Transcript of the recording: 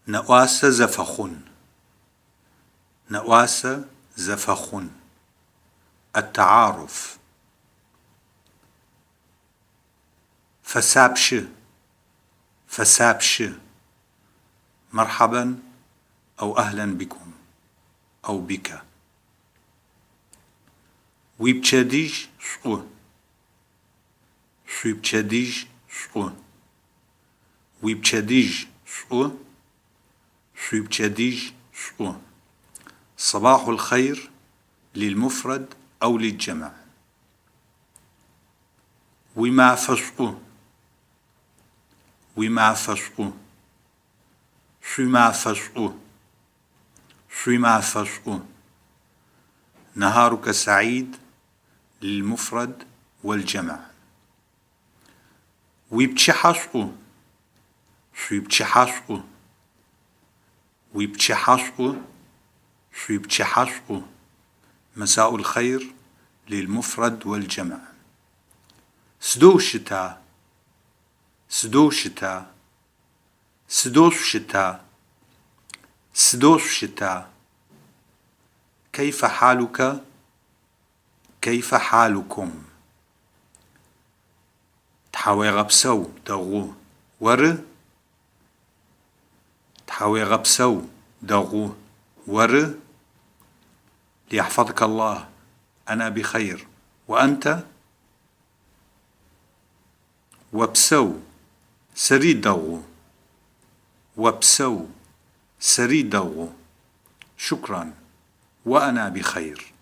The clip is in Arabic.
نواس زفخ. نواس زفخ. التعارف. فسابش. فسابش. مرحبا أو أهلا بكم أو بك. ويبتشديج سقو. سويبتشديج سقو. ويبتشديج سقو. سويبتشديج سقو. صباح الخير للمفرد أو للجمع. وما فسقو. وما فسقو. سوما فسقو. سوما فسقو. نهارك سعيد للمفرد والجمع. ويبتشحسقو. سويبتشحسقو. ويبتشحسقو. سويبتشحسقو. مساء الخير للمفرد والجمع. سدو الشتاء. سدو الشتاء. سدوس الشتاء. سدوس الشتاء. كيف حالك؟ كيف حالكم؟ تحاوي غبسو دغو ور. تحاوي غبسو دغو ور. ليحفظك الله. أنا بخير وأنت؟ وبسو سري دغو. وبسو سري دغو. شكرا وأنا بخير.